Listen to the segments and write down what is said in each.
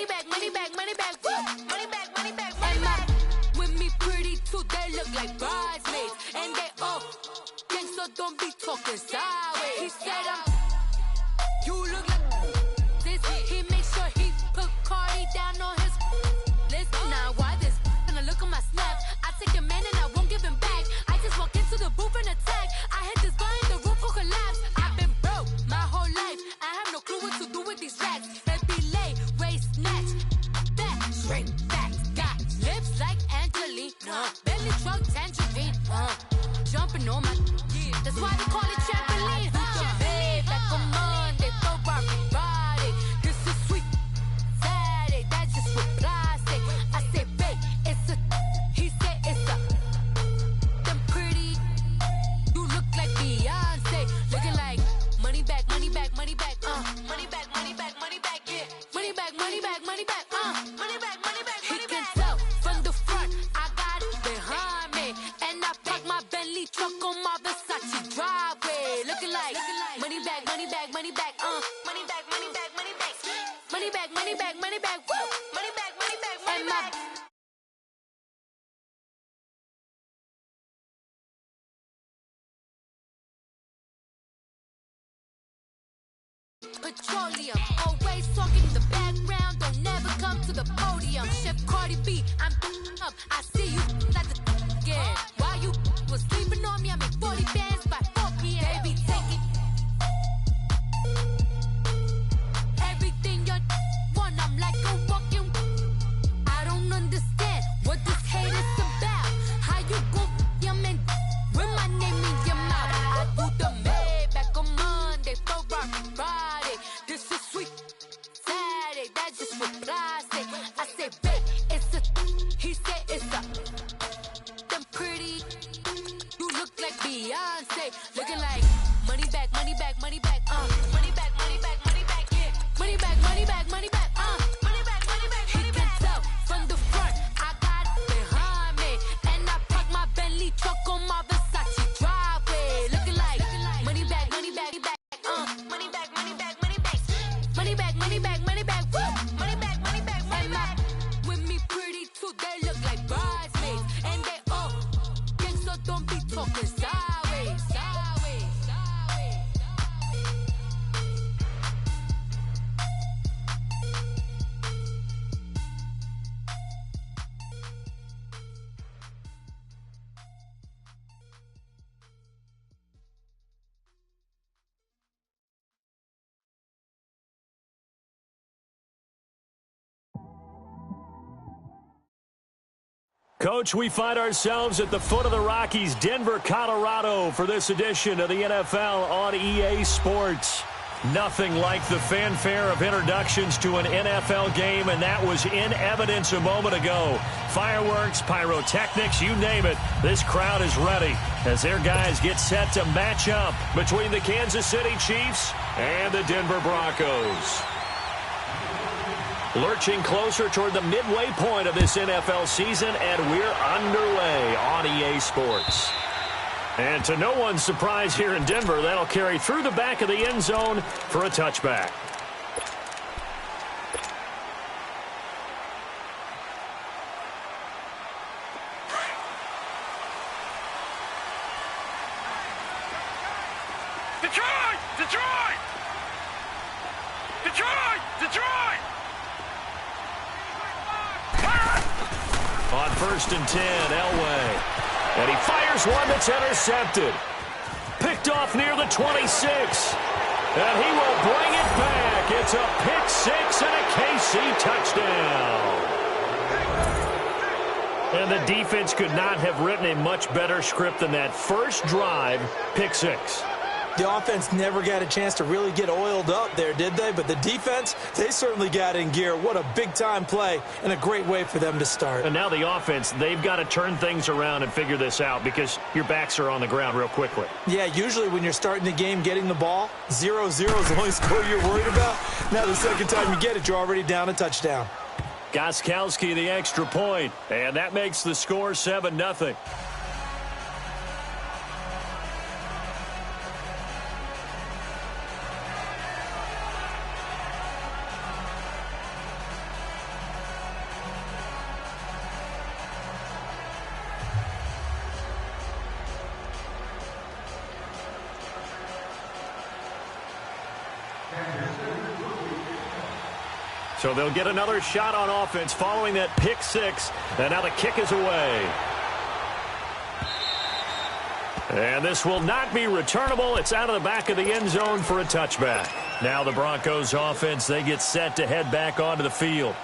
money back, money back, money back, money back, money back, money back. With me pretty too, they look like bridesmaids, and they all gangsta, don't be talking sideways. He said you look like this. He make sure he put Cardi down on his list. Now why this? Gonna look at my snap. I take a man and I won't give him back. I just walk into the booth and attack. I hit this guy in the roof will collapse. I've been broke my whole life. I have no clue what to do with these racks. Baby lay, waist snatch, back, shrink, back. Got lips like Angelina, belly truck tangerine. Jumping on my, that's why they call it trampoline. Babe, back on Monday, for everybody. This is sweet Saturday, that's just for plastic. I say, babe, it's a, he said it's a, them pretty, you look like Beyonce. Looking like money back, money back, money back, money back, money back, money back, yeah. Money back, money back, money back, money back, money back, money back. He can tell from the front, I got it behind me. And I park my Bentley truck on my Versace driveway. Looking like money back, money back, money back, money back, money back, money back, money back, money back, money back, woo. Money back, money back, money back. Petroleum, always talking in the background, don't never come to the podium. Chef Cardi B, I'm up. I see you at the again. While you was sleeping on me, I make 40 bands by 4 p.m. Baby, take it. Everything you want, I'm like a walking. I don't understand what this hate is about. How you go your man with my name in your mouth? I do the Maybach on Monday for Friday. This is sweet Saturday, that's just for plastic. I say, babe, it's a, he said it's a, them pretty, you look like Beyonce. Looking like money back, money back, money back, money back, money back, money back, yeah. Money back, money back, money back, money back, money back, money back. He can tell from the front, I got it behind me. And I park my Bentley truck on my Versace driveway. Looking like money back, money back, money back, money back, money back, money back, money back, money back, woo. Money back, money back, money back. With me pretty too, they look like bridesmaids, and they all gangsta, don't be talking sideways, sideways, sideways. Coach, we find ourselves at the foot of the Rockies, Denver, Colorado, for this edition of the NFL on EA Sports. Nothing like the fanfare of introductions to an NFL game, and that was in evidence a moment ago. Fireworks, pyrotechnics, you name it. This crowd is ready as their guys get set to match up between the Kansas City Chiefs and the Denver Broncos. Lurching closer toward the midway point of this NFL season, and we're underway on EA Sports. And to no one's surprise here in Denver, that'll carry through the back of the end zone for a touchback. Detroit! Detroit! Detroit! Detroit! On 1st and 10, Elway. And he fires one that's intercepted. Picked off near the 26. And he will bring it back. It's a pick six and a KC touchdown. And the defense could not have written a much better script than that. First drive, pick six. The offense never got a chance to really get oiled up there, did they? But the defense, they certainly got in gear. What a big-time play and a great way for them to start. And now the offense, they've got to turn things around and figure this out because your backs are on the ground real quickly. Yeah, usually when you're starting the game getting the ball, 0-0 is the only score you're worried about. Now the second time you get it, you're already down a touchdown. Gostkowski the extra point, and that makes the score 7-0. So they'll get another shot on offense following that pick six. And now the kick is away. And this will not be returnable. It's out of the back of the end zone for a touchback. Now the Broncos offense, they get set to head back onto the field.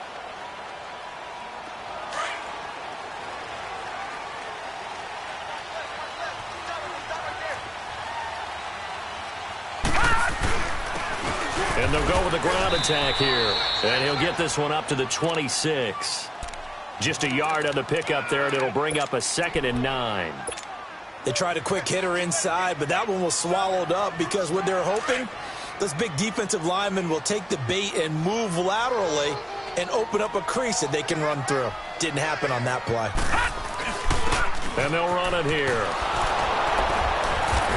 And they'll go with a ground attack here. And he'll get this one up to the 26. Just a yard on the pickup there, and it'll bring up a 2nd and 9. They tried a quick hitter inside, but that one was swallowed up because what they're hoping, this big defensive lineman will take the bait and move laterally and open up a crease that they can run through. Didn't happen on that play. And they'll run it here.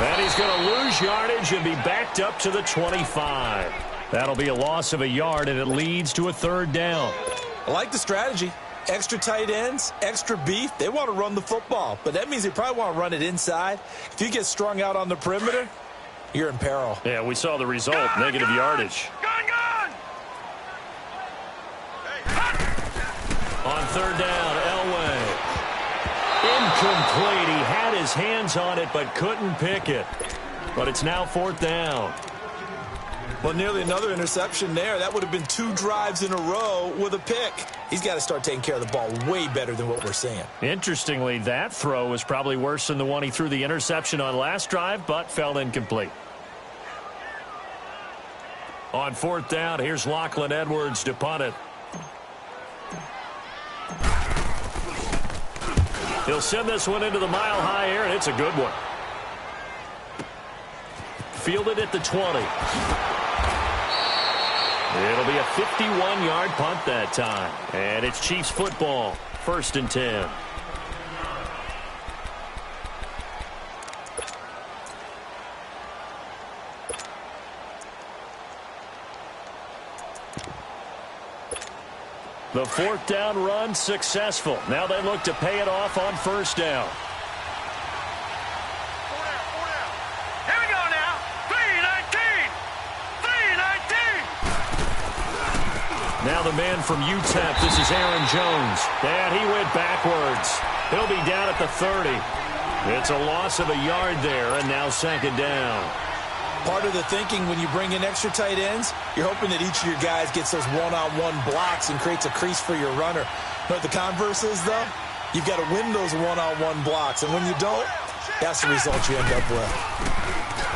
And he's going to lose yardage and be backed up to the 25. That'll be a loss of a yard, and it leads to a 3rd down. I like the strategy. Extra tight ends, extra beef. They want to run the football, but that means they probably want to run it inside. If you get strung out on the perimeter, you're in peril. Yeah, we saw the result, negative yardage. Gone! On 3rd down, Elway. Incomplete. He had his hands on it but couldn't pick it. But it's now 4th down. Well, nearly another interception there. That would have been 2 drives in a row with a pick. He's got to start taking care of the ball way better than what we're seeing. Interestingly, that throw was probably worse than the one he threw the interception on last drive, but fell incomplete. On 4th down, here's Lachlan Edwards to punt it. He'll send this one into the mile-high air, and it's a good one. Fielded at the 20. It'll be a 51-yard punt that time. And it's Chiefs football, 1st and 10. The 4th down run successful. Now they look to pay it off on 1st down. Here we go now. 3-19. Now the man from UTEP, this is Aaron Jones. And he went backwards. He'll be down at the 30. It's a loss of a yard there, and now 2nd down. Part of the thinking when you bring in extra tight ends, you're hoping that each of your guys gets those one-on-one blocks and creates a crease for your runner. But the converse is, though, you've got to win those one-on-one blocks. And when you don't, that's the result you end up with.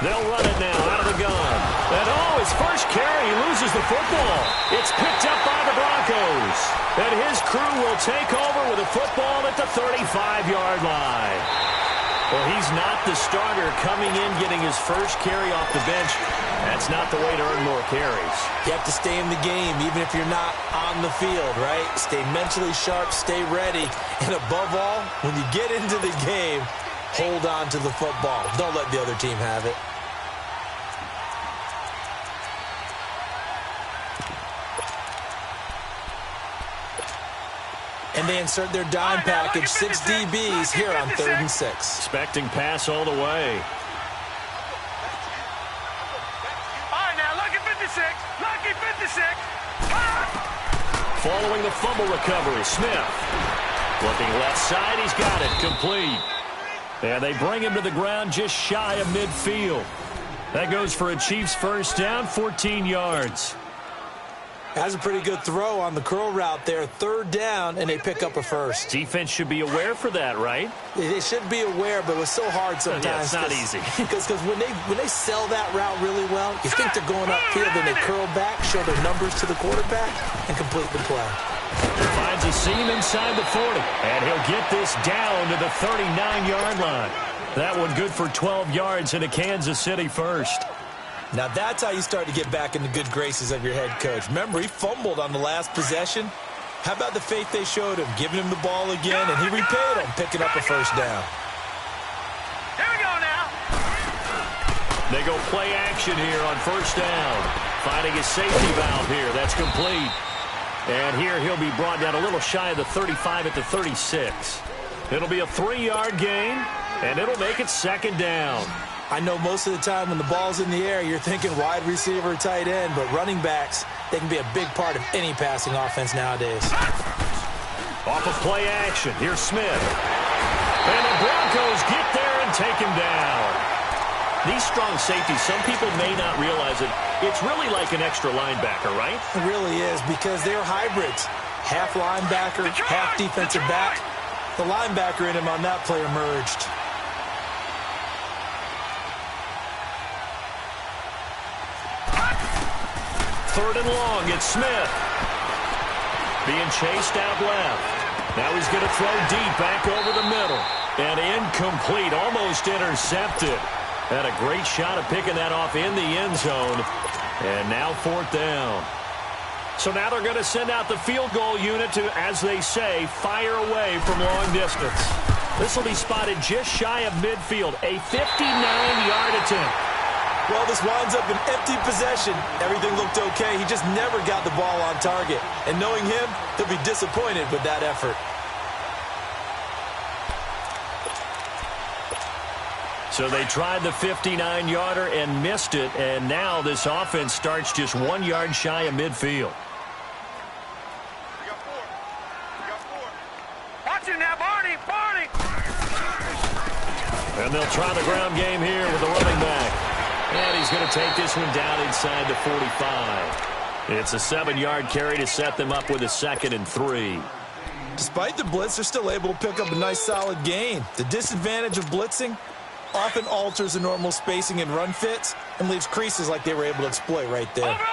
They'll run it now out of the gun. And his first carry, he loses the football. It's picked up by the Broncos. And his crew will take over with a football at the 35-yard line. Well, he's not the starter coming in, getting his first carry off the bench. That's not the way to earn more carries. You have to stay in the game, even if you're not on the field, right? Stay mentally sharp, stay ready. And above all, when you get into the game, hold on to the football. Don't let the other team have it. And they insert their dime package, 6 DBs here on 3rd and 6. Expecting pass all the way. All right, now, lucky 56. Lucky 56. Following the fumble recovery, Smith. Looking left side, he's got it, complete. And they bring him to the ground just shy of midfield. That goes for a Chiefs first down, 14 yards. Has a pretty good throw on the curl route there. 3rd down, and they pick up a first. Defense should be aware for that, right? They should be aware, but it was so hard sometimes. Yeah, it's not easy. Because when they sell that route really well, you think they're going upfield, then they curl back, show their numbers to the quarterback, and complete the play. Finds a seam inside the 40, and he'll get this down to the 39-yard line. That one good for 12 yards into Kansas City first. Now that's how you start to get back in the good graces of your head coach. Remember, he fumbled on the last possession. How about the faith they showed him, giving him the ball again, and he repaid him, picking up a first down. Here we go now. They go play action here on 1st down. Finding his safety valve here. That's complete. And here he'll be brought down a little shy of the 35 at the 36. It'll be a 3-yard gain, and it'll make it 2nd down. I know most of the time when the ball's in the air, you're thinking wide receiver, tight end, but running backs, they can be a big part of any passing offense nowadays. Off of play action, here's Smith. And the Broncos get there and take him down. These strong safeties, some people may not realize it. It's really like an extra linebacker, right? It really is, because they're hybrids. Half linebacker, half defensive back. The linebacker in him on that play emerged. Third and long, it's Smith. Being chased out left. Now he's going to throw deep back over the middle. And incomplete, almost intercepted. Had a great shot of picking that off in the end zone. And now fourth down. So now they're going to send out the field goal unit to, as they say, fire away from long distance. This will be spotted just shy of midfield. A 59-yard attempt. Well, this winds up an empty possession. Everything looked okay. He just never got the ball on target. And knowing him, he'll be disappointed with that effort. So they tried the 59-yarder and missed it, and now this offense starts just 1 yard shy of midfield. Watch it now, Barney! And they'll try the ground game here with the running back. And he's going to take this one down inside the 45. It's a 7-yard carry to set them up with a 2nd and 3. Despite the blitz, they're still able to pick up a nice solid gain. The disadvantage of blitzing often alters the normal spacing and run fits and leaves creases like they were able to exploit right there. Over!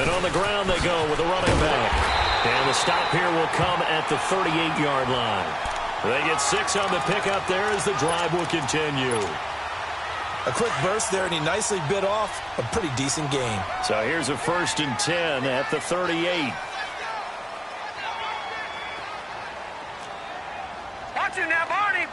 And on the ground they go with the running back. And the stop here will come at the 38-yard line. They get 6 on the pickup there as the drive will continue. A quick burst there, and he nicely bit off a pretty decent gain. So here's a 1st and 10 at the 38. Watch it now, Barney!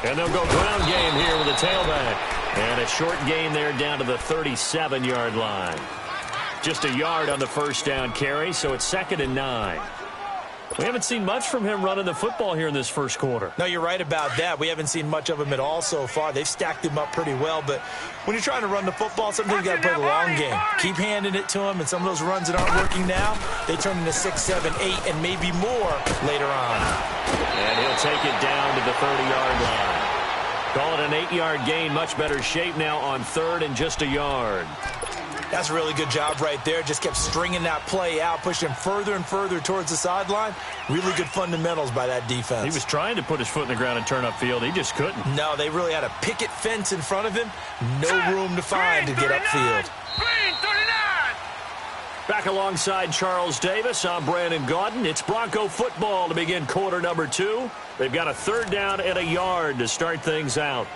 And they'll go ground game here with a tailback. And a short gain there down to the 37-yard line. Just a yard on the first down carry, so it's 2nd and 9. We haven't seen much from him running the football here in this first quarter. No, you're right about that. We haven't seen much of him at all so far. They've stacked him up pretty well, but when you're trying to run the football, sometimes you got to play the long game. Keep handing it to him, and some of those runs that aren't working now, they turn into 6, 7, 8, and maybe more later on. And he'll take it down to the 30-yard line. Call it an 8-yard gain. Much better shape now on 3rd and just a yard. That's a really good job right there. Just kept stringing that play out, pushing him further and further towards the sideline. Really good fundamentals by that defense. He was trying to put his foot in the ground and turn upfield. He just couldn't. No, they really had a picket fence in front of him. No room to find to get upfield. Green 39! Back alongside Charles Davis, I'm Brandon Gaudin. It's Bronco football to begin quarter number 2. They've got a 3rd down and a yard to start things out.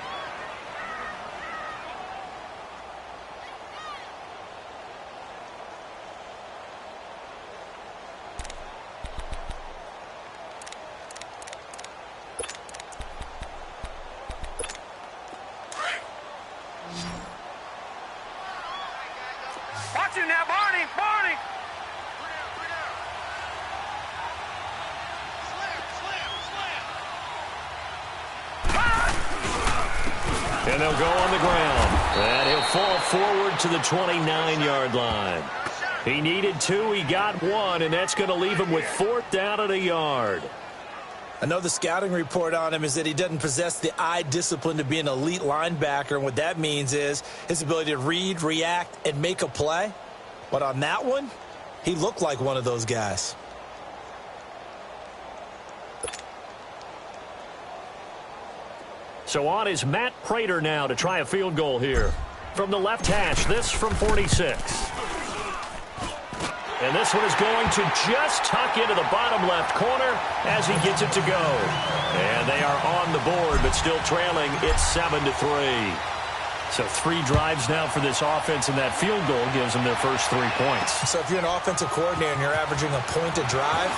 Watch it now, Barney! And they'll go on the ground. And he'll fall forward to the 29-yard line. He needed 2, he got 1, and that's going to leave him with 4th down and a yard. Another scouting report on him is that he doesn't possess the eye discipline to be an elite linebacker, and what that means is his ability to read, react, and make a play. But on that one, he looked like one of those guys. So on is Matt Prater now to try a field goal here. From the left hash, this from 46. And this one is going to just tuck into the bottom left corner as he gets it to go. And they are on the board, but still trailing. It's 7-3. So 3 drives now for this offense, and that field goal gives them their first 3 points. So if you're an offensive coordinator and you're averaging a point a drive,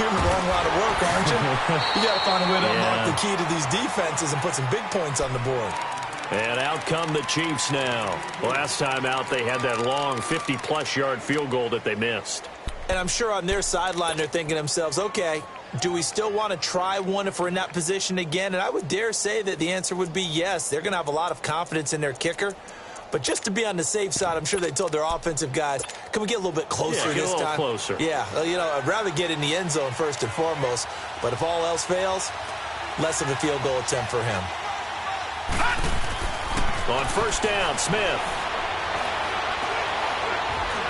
you're in the wrong line of work, aren't you? You got to find a way to unlock the key to these defenses and put some big points on the board. And out come the Chiefs now. Last time out, they had that long 50-plus yard field goal that they missed. And I'm sure on their sideline they're thinking to themselves, okay, Do we still want to try one if we're in that position again? And I would dare say that the answer would be yes. They're going to have a lot of confidence in their kicker. But just to be on the safe side, I'm sure they told their offensive guys, can we get a little bit closer this time? Closer. Yeah, you know, I'd rather get in the end zone first and foremost. But if all else fails, less of a field goal attempt for him. On first down, Smith.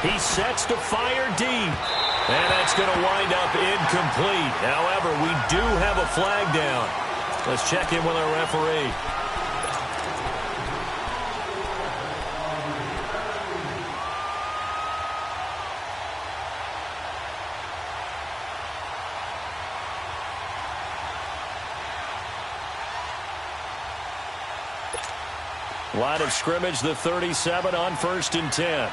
He sets to fire deep. And that's going to wind up incomplete. However, we do have a flag down. Let's check in with our referee. Line of scrimmage, the 37 on 1st and 10.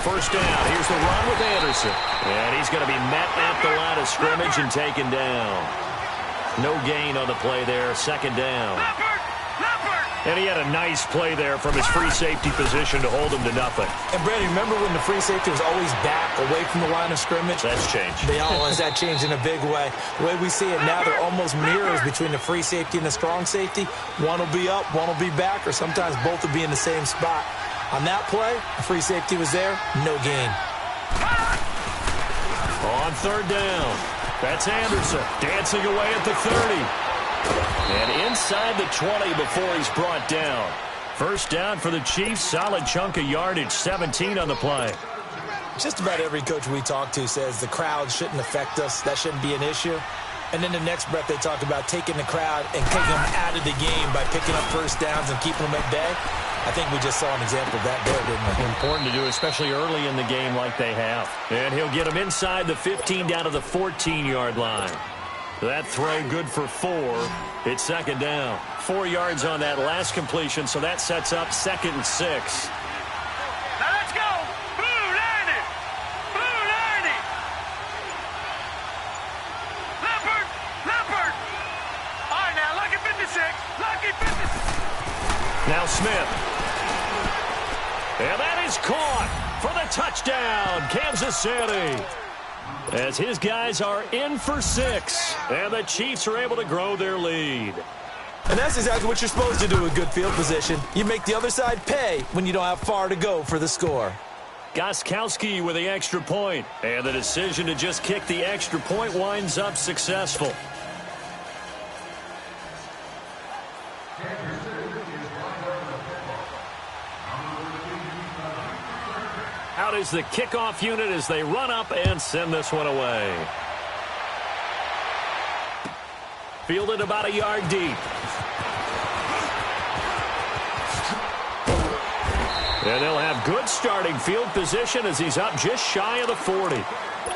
First down. Here's the run with Anderson. And he's going to be met at the line of scrimmage and taken down. No gain on the play there. Second down. And he had a nice play there from his free safety position to hold him to nothing. And, Brandon, remember when the free safety was always back away from the line of scrimmage? That's changed. They always that changed in a big way. The way we see it now, they're almost mirrors between the free safety and the strong safety. One will be up, one will be back, or sometimes both will be in the same spot. On that play, the free safety was there, no gain. On third down, that's Anderson dancing away at the 30. And inside the 20 before he's brought down. First down for the Chiefs, solid chunk of yardage, 17 on the play. Just about every coach we talk to says the crowd shouldn't affect us. That shouldn't be an issue. And then the next breath they talk about taking the crowd and taking them out of the game by picking up first downs and keeping them at bay. I think we just saw an example of that there, didn't we? Important to do, especially early in the game like they have. And he'll get them inside the 15 down to the 14-yard line. That throw good for 4. It's second down. 4 yards on that last completion, so that sets up 2nd and 6. Now let's go. Blue Lightning. Blue Lightning. Leopard. Leopard. All right, now, lucky 56. Lucky 56. Now Smith. And that is caught for the touchdown, Kansas City. As his guys are in for 6, and the Chiefs are able to grow their lead. And that's exactly what you're supposed to do with good field position. You make the other side pay when you don't have far to go for the score. Gostkowski with the extra point, and the decision to just kick the extra point winds up successful. Out is the kickoff unit as they run up and send this one away. Fielded about a yard deep. And they'll have good starting field position as he's up just shy of the 40.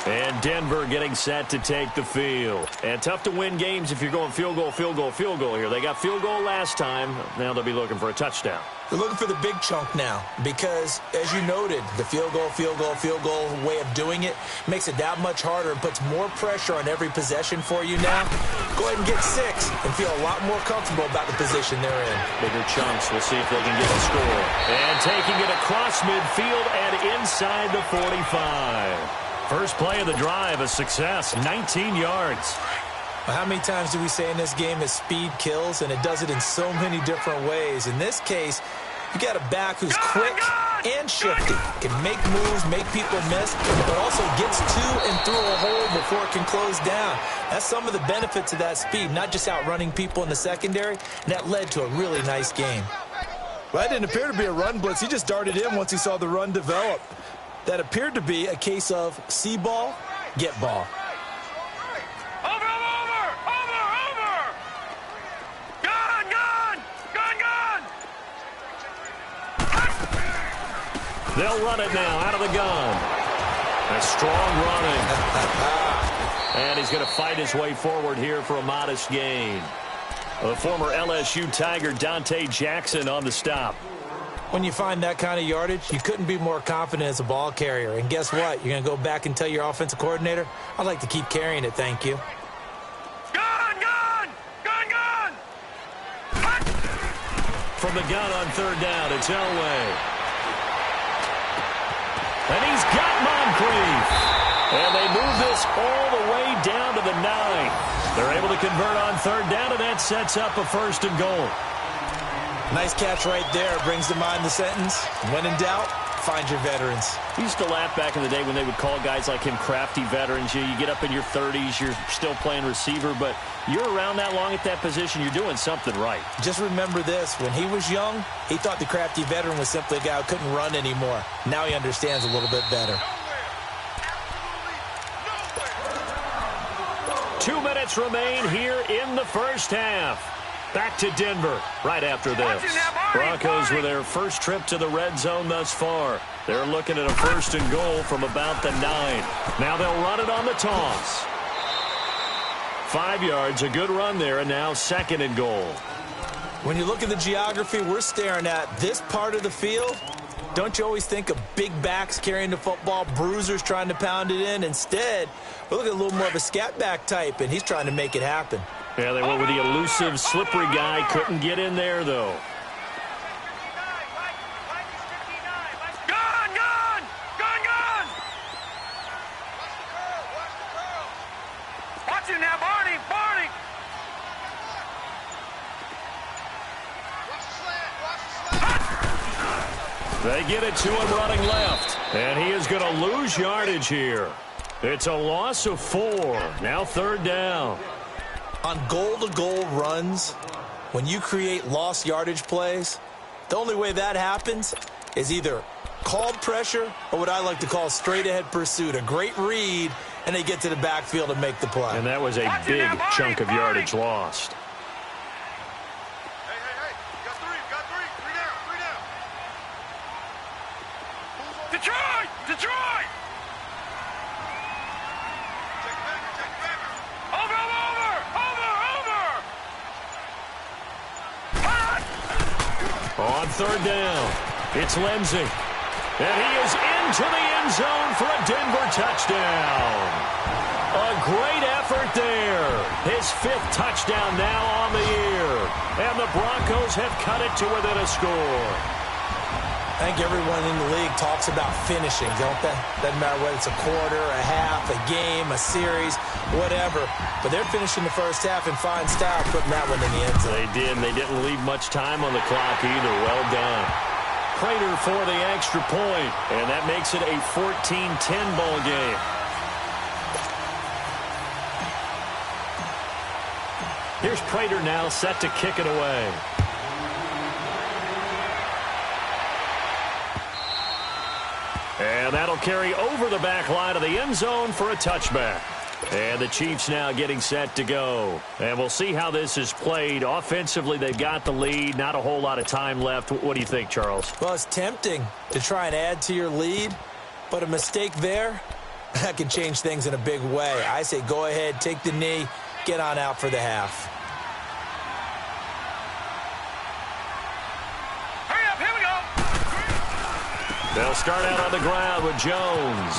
And Denver getting set to take the field. And tough to win games if you're going field goal, field goal, field goal here. They got field goal last time. Now they'll be looking for a touchdown. They're looking for the big chunk now because, as you noted, the field goal way of doing it makes it that much harder and puts more pressure on every possession for you now. Go ahead and get 6 and feel a lot more comfortable about the position they're in. Bigger chunks. We'll see if they can get a score. And taking it across midfield and inside the 45. First play of the drive, a success, 19 yards. How many times do we say in this game that speed kills, and it does it in so many different ways? In this case, you got a back who's quick and shifty, can make moves, make people miss, but also gets to and through a hole before it can close down. That's some of the benefits of that speed, not just outrunning people in the secondary, and that led to a really nice game. Well, that didn't appear to be a run blitz. He just darted in once he saw the run develop. That appeared to be a case of see ball, get ball. They'll run it now out of the gun. A strong running. And he's going to fight his way forward here for a modest gain. The former LSU Tiger Dante Jackson on the stop. When you find that kind of yardage, you couldn't be more confident as a ball carrier. And guess what? You're going to go back and tell your offensive coordinator, I'd like to keep carrying it, thank you. the gun on third down. It's Elway. And he's got Moncrief. And they move this all the way down to the 9. They're able to convert on third down, and that sets up a 1st and goal. Nice catch right there. Brings to mind the sentence, when in doubt, find your veterans. We used to laugh back in the day when they would call guys like him crafty veterans. You get up in your 30s, you're still playing receiver, but you're around that long at that position, you're doing something right. Just remember this. When he was young, he thought the crafty veteran was simply a guy who couldn't run anymore. Now he understands a little bit better. 2 minutes remain here in the first half. Back to Denver right after this. Broncos with their first trip to the red zone thus far. They're looking at a 1st and goal from about the 9. Now they'll run it on the toss. 5 yards, a good run there, and now 2nd and goal. When you look at the geography we're staring at, this part of the field, don't you always think of big backs carrying the football, bruisers trying to pound it in? Instead, we're looking at a little more of a scat back type, and he's trying to make it happen. Yeah, they went with the elusive, slippery guy. Couldn't get in there, though. Gone, gone! Gone, gone! Watch it now, Barney! Barney! They get it to him running left. And he is going to lose yardage here. It's a loss of 4. Now 3rd down. On goal-to-goal runs, when you create lost yardage plays, the only way that happens is either called pressure or what I like to call straight-ahead pursuit. A great read, and they get to the backfield and make the play. And that was a big chunk of yardage lost. Hey, you got 3, three down. Detroit! Detroit! On 3rd down, it's Lindsey. And he is into the end zone for a Denver touchdown. A great effort there. His 5th touchdown now on the year. And the Broncos have cut it to within a score. I think everyone in the league talks about finishing, don't they? Doesn't matter whether it's a quarter, a half, a game, a series, whatever. But they're finishing the first half in fine style, putting that one in the end zone. They did, and they didn't leave much time on the clock either. Well done. Prater for the extra point, and that makes it a 14-10 ball game. Here's Prater now set to kick it away. And that'll carry over the back line of the end zone for a touchback. And the Chiefs now getting set to go. And we'll see how this is played. Offensively, they've got the lead. Not a whole lot of time left. What do you think, Charles? Well, it's tempting to try and add to your lead, but a mistake there, that can change things in a big way. I say go ahead, take the knee, get on out for the half. They'll start out on the ground with Jones.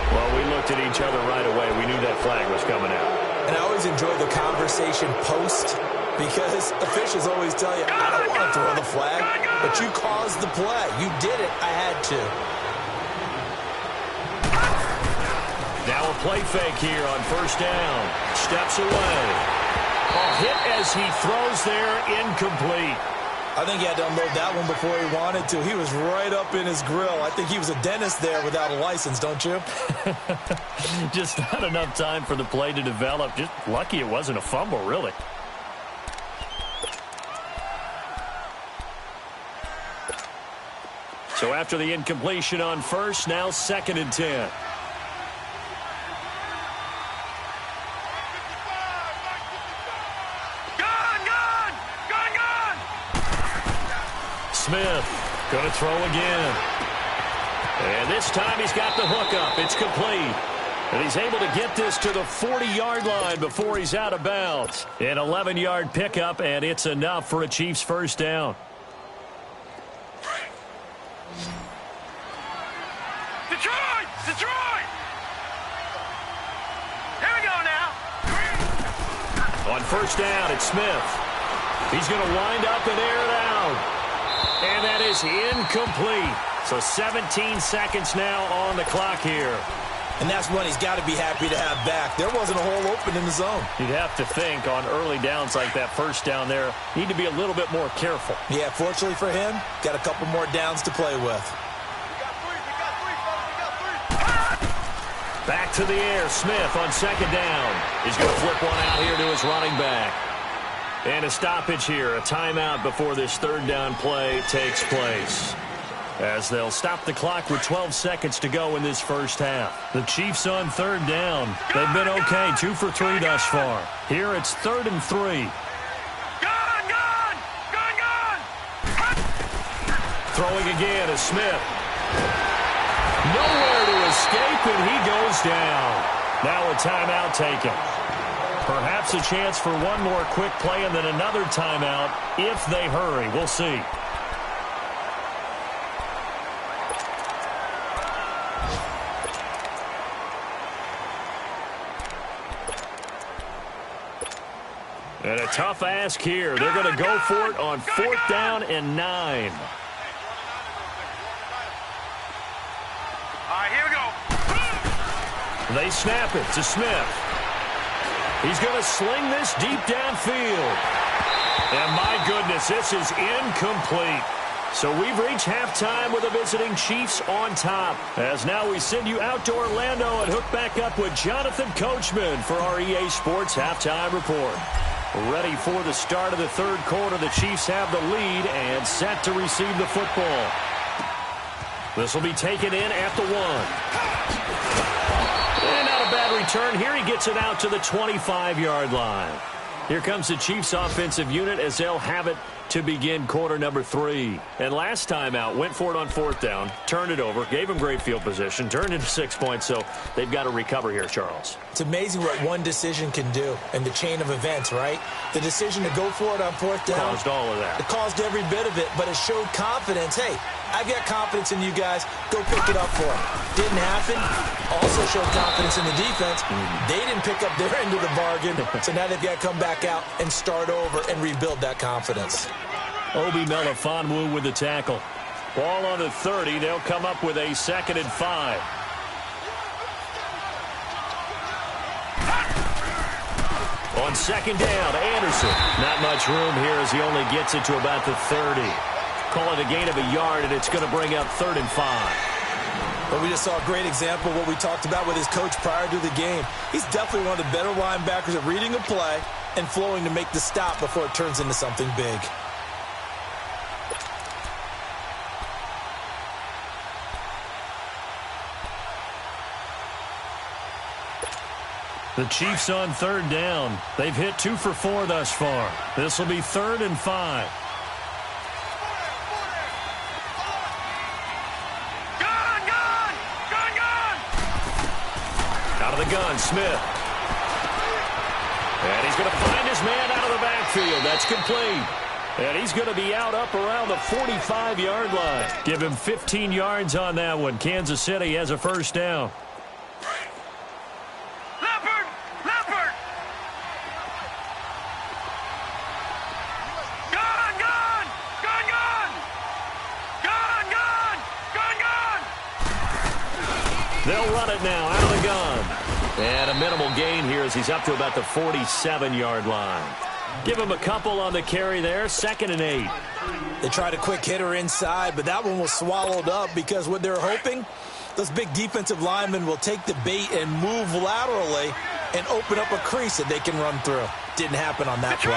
Well, we looked at each other right away. We knew that flag was coming out. And I always enjoy the conversation post because officials always tell you, I don't want to throw the flag, but you caused the play. You did it. I had to. Now a play fake here on 1st down. Steps away. A hit as he throws there, incomplete. I think he had to unload that one before he wanted to. He was right up in his grill. I think he was a dentist there without a license, don't you? Just not enough time for the play to develop. Just lucky it wasn't a fumble, really. So after the incompletion on 1st, now 2nd and 10. Smith going to throw again. And this time he's got the hook up. It's complete. And he's able to get this to the 40-yard line before he's out of bounds. An 11-yard pickup, and it's enough for a Chiefs 1st down. Detroit! Detroit! Here we go now. On first down, it's Smith. He's going to wind up and air it out. And that is incomplete. So 17 seconds now on the clock here. And that's one he's got to be happy to have back. There wasn't a hole open in the zone. You'd have to think on early downs like that first down there, need to be a little bit more careful. Yeah, fortunately for him, got a couple more downs to play with. Back to the air, Smith on second down. He's going to flip one out here to his running back. And a stoppage here, a timeout before this third down play takes place, as they'll stop the clock with 12 seconds to go in this first half. The Chiefs on third down. They've been okay, 2 for 3 thus far. Here it's 3rd and 3. Gone! Throwing again is Smith. Nowhere to escape, and he goes down. Now a timeout taken. Perhaps a chance for one more quick play and then another timeout if they hurry. We'll see. And a tough ask here. They're going to go for it on 4th down and 9. All right, here we go. They snap it to Smith. He's going to sling this deep downfield. And my goodness, this is incomplete. So we've reached halftime with the visiting Chiefs on top. As now we send you out to Orlando and hook back up with Jonathan Coachman for our EA Sports Halftime Report. Ready for the start of the third quarter. The Chiefs have the lead and set to receive the football. This will be taken in at the 1. And not a bad return. Here he gets it out to the 25-yard line. Here comes the Chiefs offensive unit as they'll have it to begin quarter number 3. And last time out, went for it on 4th down, turned it over, gave him great field position, turned into 6 points, so they've got to recover here, Charles. It's amazing what one decision can do in the chain of events, right? The decision to go for it on 4th down. Caused all of that. It caused every bit of it, but it showed confidence. Hey, I've got confidence in you guys. Go pick it up for them. Didn't happen. Also showed confidence in the defense. They didn't pick up their end of the bargain, so now they've got to come back out and start over and rebuild that confidence. Obi Melifonwu with the tackle. Ball on the 30. They'll come up with a 2nd and 5. On 2nd down, Anderson. Not much room here as he only gets it to about the 30. Call it a gain of a yard, and it's going to bring up 3rd and 5. But we just saw a great example of what we talked about with his coach prior to the game. He's definitely one of the better linebackers at reading a play and flowing to make the stop before it turns into something big. The Chiefs on 3rd down. They've hit 2 for 4 thus far. This will be 3rd and 5. Out of the gun, Smith. And he's going to find his man out of the backfield. That's complete. And he's going to be out up around the 45-yard line. Give him 15 yards on that one. Kansas City has a 1st down. They'll run it now out of the gun. And a minimal gain here as he's up to about the 47-yard line. Give him a couple on the carry there. 2nd and 8. They tried a quick hitter inside, but that one was swallowed up because what they're hoping, those big defensive linemen will take the bait and move laterally and open up a crease that they can run through. Didn't happen on that play.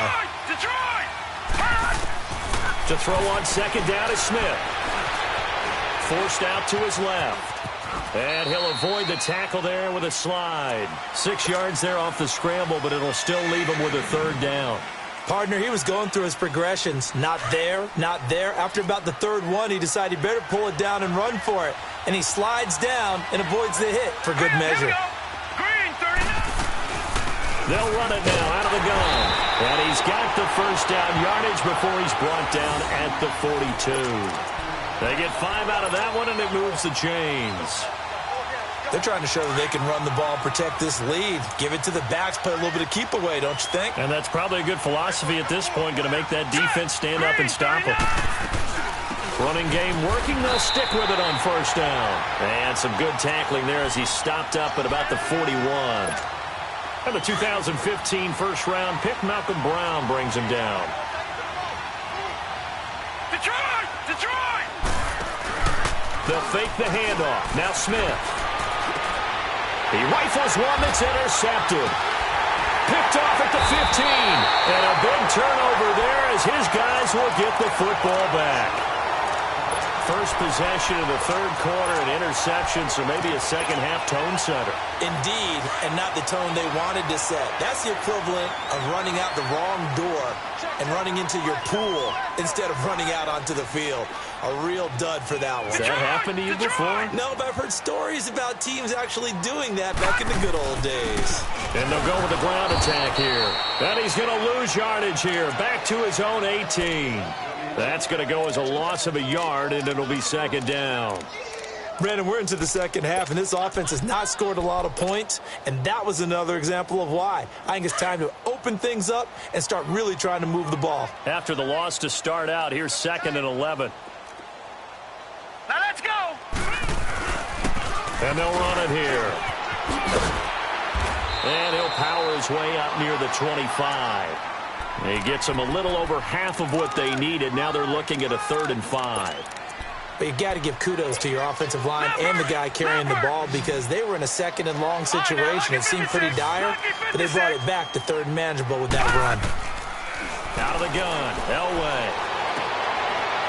To throw on 2nd down is Smith. Forced out to his left. And he'll avoid the tackle there with a slide. 6 yards there off the scramble, but it'll still leave him with a 3rd down. Partner, he was going through his progressions. Not there, not there. After about the 3rd one, he decided he better pull it down and run for it. And he slides down and avoids the hit for good measure. They'll run it now out of the gun. And he's got the 1st down yardage before he's brought down at the 42. They get 5 out of that one, and it moves the chains. They're trying to show that they can run the ball and protect this lead. Give it to the backs, play a little bit of keep away, don't you think? And that's probably a good philosophy at this point, going to make that defense stand up and stop them. Running game working, they'll stick with it on first down. And some good tackling there as he stopped up at about the 41. And the 2015 first-round pick, Malcolm Brown, brings him down. Detroit! Detroit! They'll fake the handoff. Now Smith. He rifles one that's intercepted. Picked off at the 15. And a big turnover there as his guys will get the football back. First possession of the third quarter, an interception, so maybe a second-half tone setter. Indeed, and not the tone they wanted to set. That's the equivalent of running out the wrong door and running into your pool instead of running out onto the field. A real dud for that one. Has that happened to you before? No, but I've heard stories about teams actually doing that back in the good old days. And they'll go with the ground attack here. And he's going to lose yardage here. Back to his own 18. That's going to go as a loss of a yard, and it'll be second down. Brandon, we're into the second half, and this offense has not scored a lot of points, and that was another example of why. I think it's time to open things up and start really trying to move the ball. After the loss to start out, here's 2nd and 11. Now let's go! And they'll run it here. And he'll power his way up near the 25. He gets them a little over half of what they needed. Now they're looking at a 3rd and 5. But you got to give kudos to your offensive line and the guy carrying the ball because they were in a 2nd and long situation. It seemed pretty dire, but they brought it back to 3rd and manageable with that run. Out of the gun, Elway.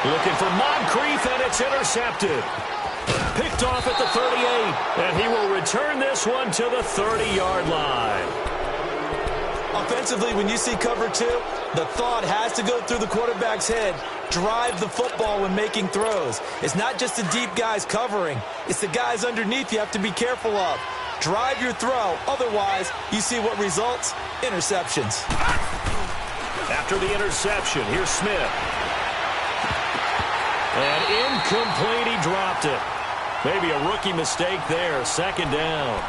Looking for Moncrief, and it's intercepted. Picked off at the 38, and he will return this one to the 30-yard line. Offensively, when you see cover 2, the thought has to go through the quarterback's head. Drive the football when making throws. It's not just the deep guys covering. It's the guys underneath you have to be careful of. Drive your throw. Otherwise, you see what results? Interceptions. After the interception, here's Smith. And incomplete, he dropped it. Maybe a rookie mistake there. 2nd down.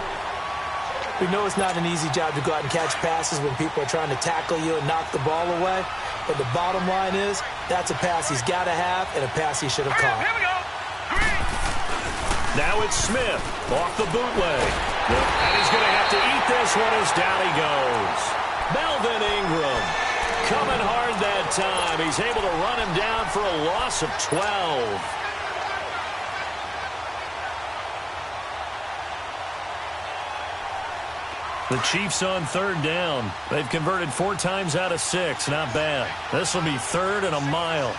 We know it's not an easy job to go out and catch passes when people are trying to tackle you and knock the ball away. But the bottom line is, that's a pass he's got to have and a pass he should have caught. Here we go. Now it's Smith off the bootleg. And he's going to have to eat this one as down he goes. Melvin Ingram coming hard that time. He's able to run him down for a loss of 12. The Chiefs on 3rd down. They've converted 4 times out of 6. Not bad. This will be 3rd and a mile.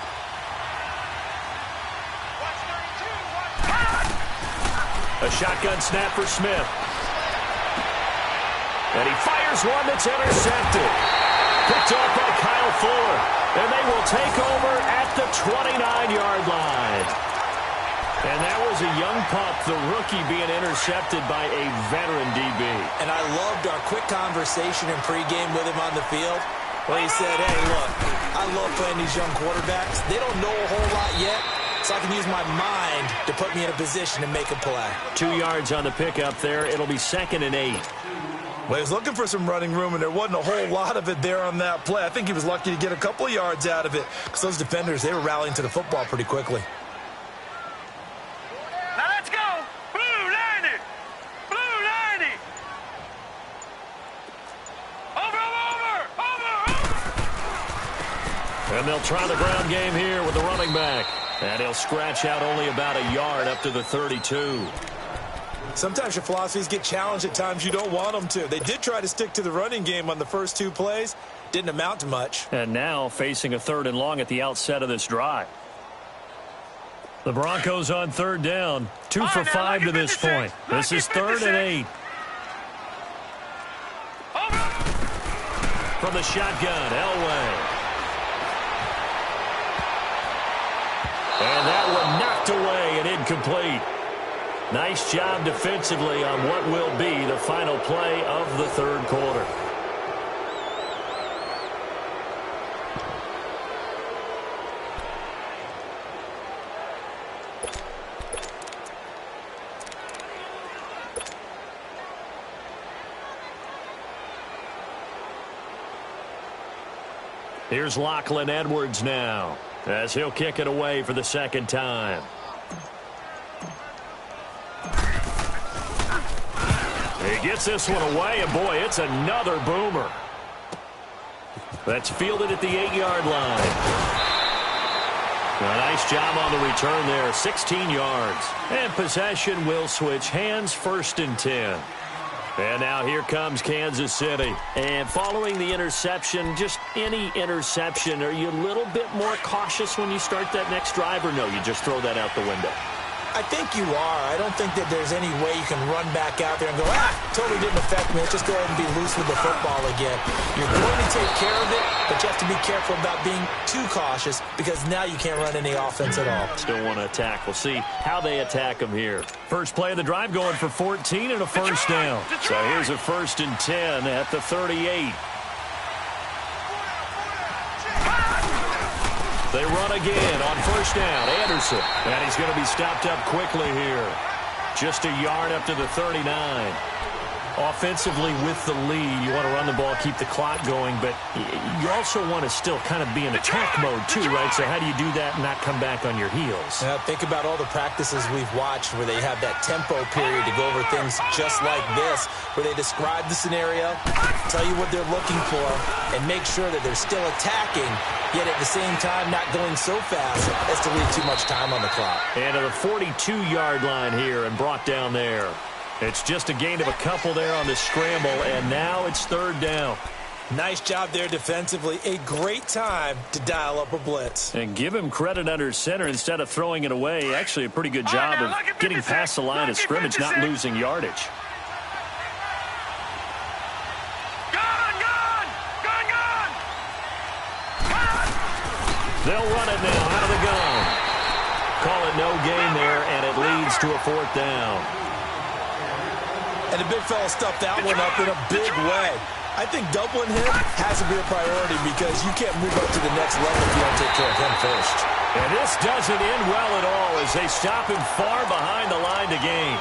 A shotgun snap for Smith. And he fires one that's intercepted. Picked off by Kyle Fuller. And they will take over at the 29-yard line. And that was a young pup, the rookie being intercepted by a veteran DB. And I loved our quick conversation in pregame with him on the field where he said, hey, look, I love playing these young quarterbacks. They don't know a whole lot yet, so I can use my mind to put me in a position to make a play. 2 yards on the pickup there. It'll be 2nd and 8. Well, he was looking for some running room, and there wasn't a whole lot of it there on that play. I think he was lucky to get a couple of yards out of it because those defenders, they were rallying to the football pretty quickly. Now let's go. Blue 90. Blue 90. Over. And they'll try the ground game here with the running back. And he'll scratch out only about a yard up to the 32. Sometimes your philosophies get challenged at times you don't want them to. They did try to stick to the running game on the first 2 plays. Didn't amount to much. And now facing a 3rd and long at the outset of this drive. The Broncos on 3rd down. 2 for 5 to this point. This is 3rd and 8. From the shotgun, Elway. And that one knocked away and incomplete. Nice job defensively on what will be the final play of the 3rd quarter. Here's Lachlan Edwards now, as he'll kick it away for the second time. He gets this one away, and boy, it's another boomer. That's fielded at the 8-yard line. A nice job on the return there, 16 yards. And possession will switch hands, 1st and 10. And now here comes Kansas City. And following the interception, just any interception, are you a little bit more cautious when you start that next drive, or no, you just throw that out the window? I think you are. I don't think that there's any way you can run back out there and go, totally didn't affect me. Let's just go ahead and be loose with the football again. You're going to take care of it, but you have to be careful about being too cautious because now you can't run any offense at all. Still want to attack. We'll see how they attack them here. First play of the drive going for 14 and a first down. So here's a 1st and 10 at the 38. They run again on 1st down. Anderson. And he's going to be stopped up quickly here. Just a yard up to the 39. Offensively with the lead, you want to run the ball, keep the clock going, but you also want to still kind of be in attack mode too, right? So how do you do that and not come back on your heels? Think about all the practices we've watched where they have that tempo period to go over things just like this, where they describe the scenario, tell you what they're looking for, and make sure that they're still attacking, yet at the same time not going so fast as to leave too much time on the clock. And to the 42-yard line here and brought down there. It's just a gain of a couple there on the scramble, and now it's 3rd down. Nice job there defensively. A great time to dial up a blitz. And give him credit under center instead of throwing it away. Actually, a pretty good job of getting past the line of scrimmage, not losing yardage. They'll run it now out of the gun. Call it no gain there, and it leads to a 4th down. And the big fella stuffed that one up in a big way. I think doubling him has to be a priority because you can't move up to the next level if you don't take care of him first. And this doesn't end well at all as they stop him far behind the line to gain.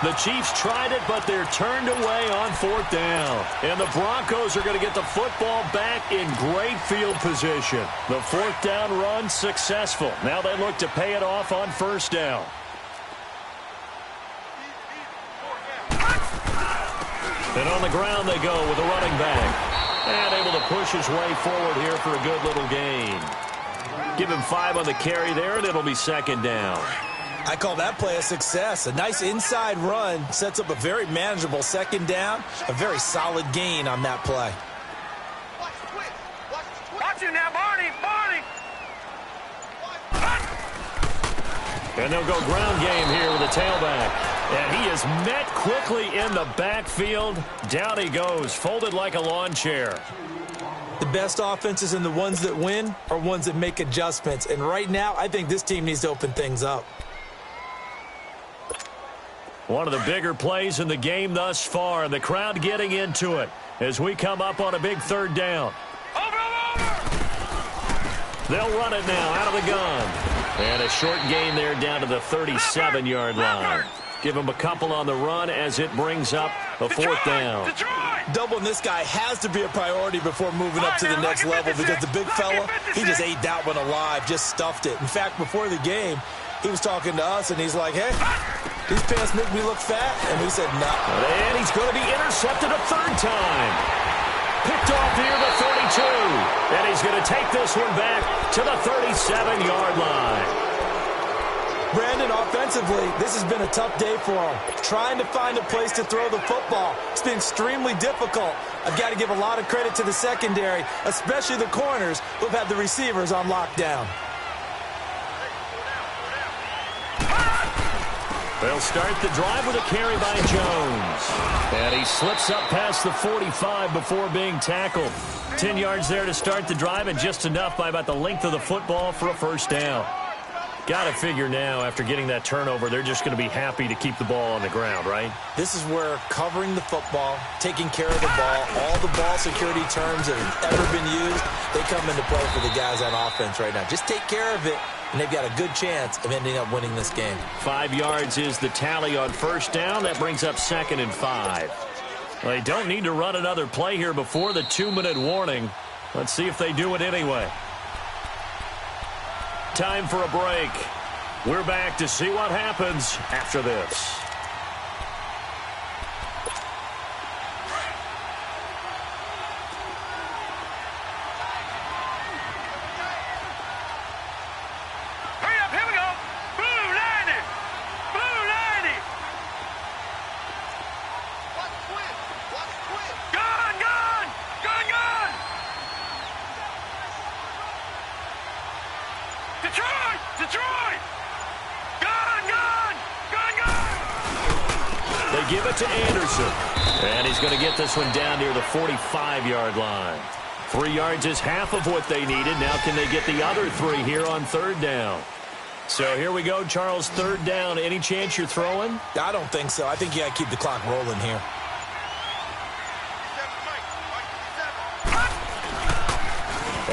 The Chiefs tried it, but they're turned away on 4th down. And the Broncos are going to get the football back in great field position. The 4th down run successful. Now they look to pay it off on 1st down. And on the ground they go with a running back. And able to push his way forward here for a good little gain. Give him 5 on the carry there, and it'll be 2nd down. I call that play a success. A nice inside run sets up a very manageable 2nd down. A very solid gain on that play. Watch it now, Barney. And they'll go ground game here with a tailback. And he is met quickly in the backfield. Down he goes, folded like a lawn chair. The best offenses and the ones that win are ones that make adjustments. And right now, I think this team needs to open things up. One of the bigger plays in the game thus far. The crowd getting into it as we come up on a big 3rd down. They'll run it now out of the gun. And a short gain there down to the 37-yard line. Give him a couple on the run as it brings up a 4th down. Doubling this guy has to be a priority before moving up to the next level because the big fella, he just ate that one alive, just stuffed it. In fact, before the game, he was talking to us, and he's like, hey, these pants make me look fat. And we said, no. And he's going to be intercepted a 3rd time. Picked off here the 32. And he's going to take this one back to the 37-yard line. Brandon, offensively, this has been a tough day for him. Trying to find a place to throw the football. It's been extremely difficult. I've got to give a lot of credit to the secondary, especially the corners who've had the receivers on lockdown. They'll start the drive with a carry by Jones. And he slips up past the 45 before being tackled. 10 yards there to start the drive, and just enough by about the length of the football for a 1st down. Got to figure now, after getting that turnover, they're just going to be happy to keep the ball on the ground, right? This is where covering the football, taking care of the ball, all the ball security terms that have ever been used, they come into play for the guys on offense right now. Just take care of it, and they've got a good chance of ending up winning this game. 5 yards is the tally on 1st down. That brings up 2nd and 5. Well, they don't need to run another play here before the 2-minute warning. Let's see if they do it anyway. Time for a break. We're back to see what happens after this. They give it to Anderson. And he's going to get this one down near the 45-yard line. 3 yards is half of what they needed. Now can they get the other 3 here on third down? So here we go, Charles, third down. Any chance you're throwing? I don't think so. I think you got to keep the clock rolling here.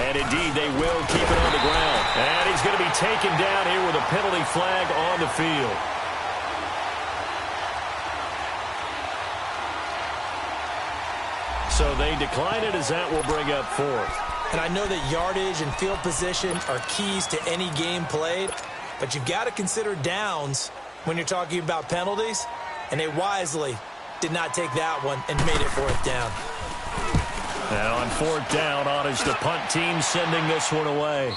And indeed, they will keep it on the ground. And he's going to be taken down here with a penalty flag on the field. So they decline it as that will bring up fourth. And I know that yardage and field position are keys to any game played, but you've got to consider downs when you're talking about penalties, and they wisely did not take that one and made it fourth down. Now on fourth down, on is the punt team sending this one away.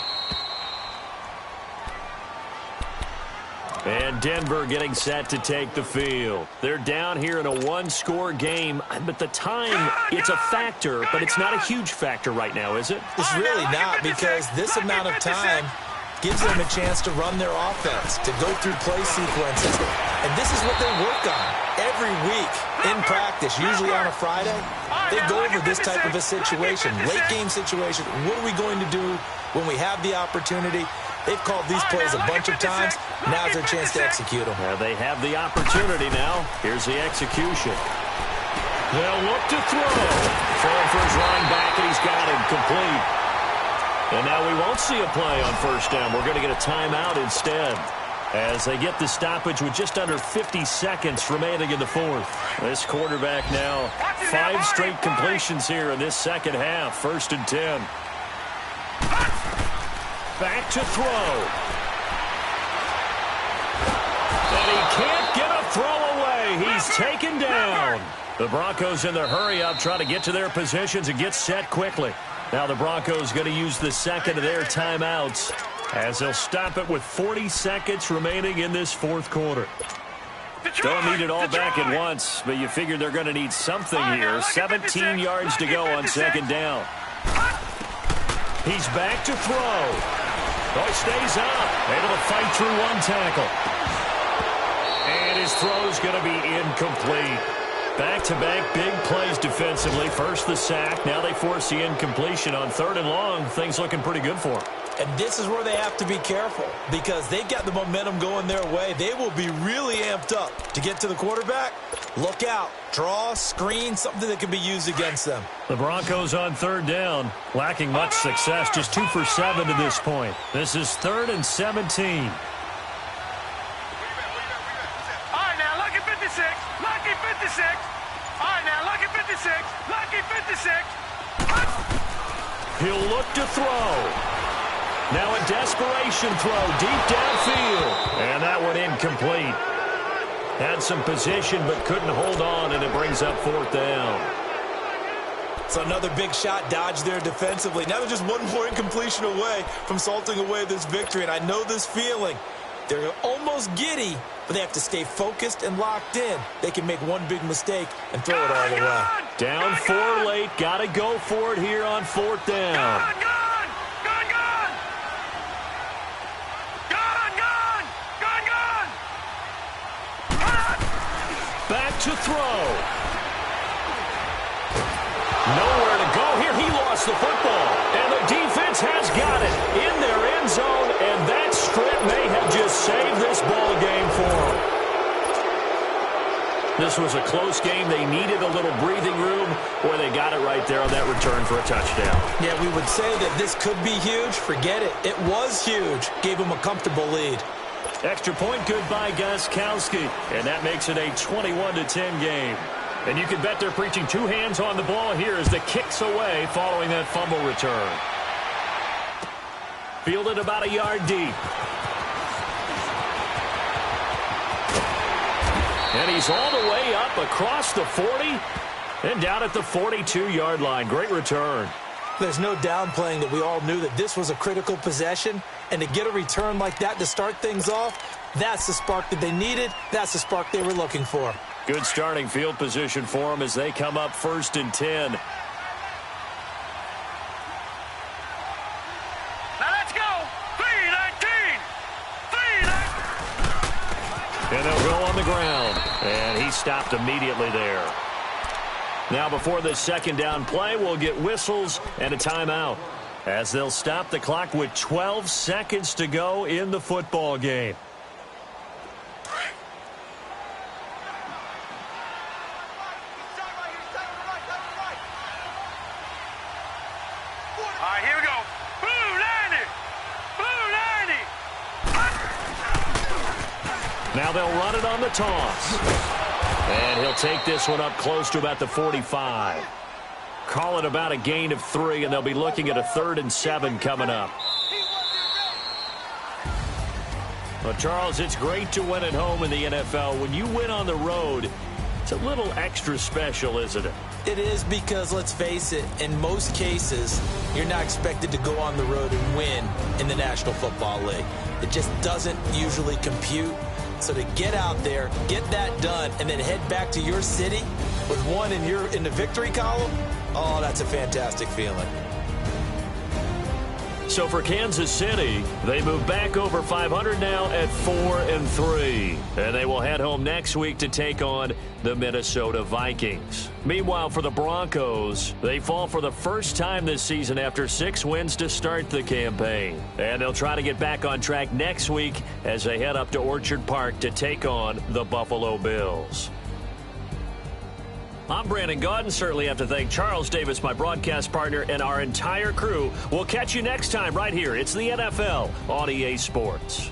And Denver getting set to take the field. They're down here in a one-score game, but the time, it's a factor, but it's not a huge factor right now, is it? It's really not, because this amount of time gives them a chance to run their offense, to go through play sequences. And this is what they work on every week in practice, usually on a Friday. They go over this type of a situation, late-game situation. What are we going to do when we have the opportunity? They've called these plays a bunch of times. Now's their chance to execute them. Well, they have the opportunity now. Here's the execution. They'll look to throw. Throwing for his running back, and he's got him complete. And now we won't see a play on first down. We're going to get a timeout instead, as they get the stoppage with just under 50 seconds remaining in the fourth. This quarterback now 5 straight completions here in this second half. 1st and 10. Back to throw. And he can't get a throw away. He's taken down. The Broncos in the hurry-up try to get to their positions and get set quickly. Now the Broncos going to use the second of their timeouts as they'll stop it with 40 seconds remaining in this fourth quarter. Don't need it all back at once, but you figure they're going to need something here. 17 yards to go on second down. He's back to throw. Oh, he stays up. Able to fight through one tackle. And his throw's going to be incomplete. Back-to-back big plays defensively. First the sack. Now they force the incompletion on 3rd and long. Things looking pretty good for them. And this is where they have to be careful, because they've got the momentum going their way. They will be really amped up to get to the quarterback. Look out. Draw, screen, something that can be used against them. The Broncos on 3rd down, lacking much success, just 2 for 7 to this point. This is 3rd and 17. All right, now, lucky 56, lucky 56. All right, now, lucky 56, lucky 56. He'll look to throw. Now a desperation throw deep downfield. And that one incomplete. Had some position but couldn't hold on, and it brings up 4th down. So another big shot dodged there defensively. Now they're just one more incompletion away from salting away this victory. And I know this feeling. They're almost giddy, but they have to stay focused and locked in. They can make one big mistake and throw it all the way. Down 4 late. Got to go for it here on 4th down. Back to throw. Nowhere to go here. He lost the football. And the defense has got it in their end zone. And that strip may have just saved this ball game for them. This was a close game. They needed a little breathing room, or they got it right there on that return for a touchdown. Yeah, we would say that this could be huge. Forget it. It was huge. Gave them a comfortable lead. Extra point good by Gostkowski, and that makes it a 21-10 game. And you can bet they're preaching two hands on the ball here as the kick's away following that fumble return. Fielded about a yard deep. And he's all the way up across the 40 and down at the 42-yard line. Great return. There's no downplaying that we all knew that this was a critical possession, and to get a return like that to start things off, that's the spark that they needed. That's the spark they were looking for. Good starting field position for them as they come up 1st and 10. Now let's go. 3-19. 3-19. And they'll go on the ground. And he stopped immediately there. Now before this second down play, we'll get whistles and a timeout as they'll stop the clock with 12 seconds to go in the football game. All right, here we go. Blue 90. Blue 90. Now they'll run it on the toss. And he'll take this one up close to about the 45. Call it about a gain of 3, and they'll be looking at a 3rd and 7 coming up. Well, Charles, it's great to win at home in the NFL. When you win on the road, it's a little extra special, isn't it? It is because, let's face it, in most cases, you're not expected to go on the road and win in the National Football League. It just doesn't usually compute. So to get out there, get that done, and then head back to your city with one in the victory column, oh, that's a fantastic feeling. So for Kansas City, they move back over 500 now at 4-3. And they will head home next week to take on the Minnesota Vikings. Meanwhile, for the Broncos, they fall for the first time this season after 6 wins to start the campaign. And they'll try to get back on track next week as they head up to Orchard Park to take on the Buffalo Bills. I'm Brandon Gaudin. Certainly have to thank Charles Davis, my broadcast partner, and our entire crew. We'll catch you next time right here. It's the NFL on EA Sports.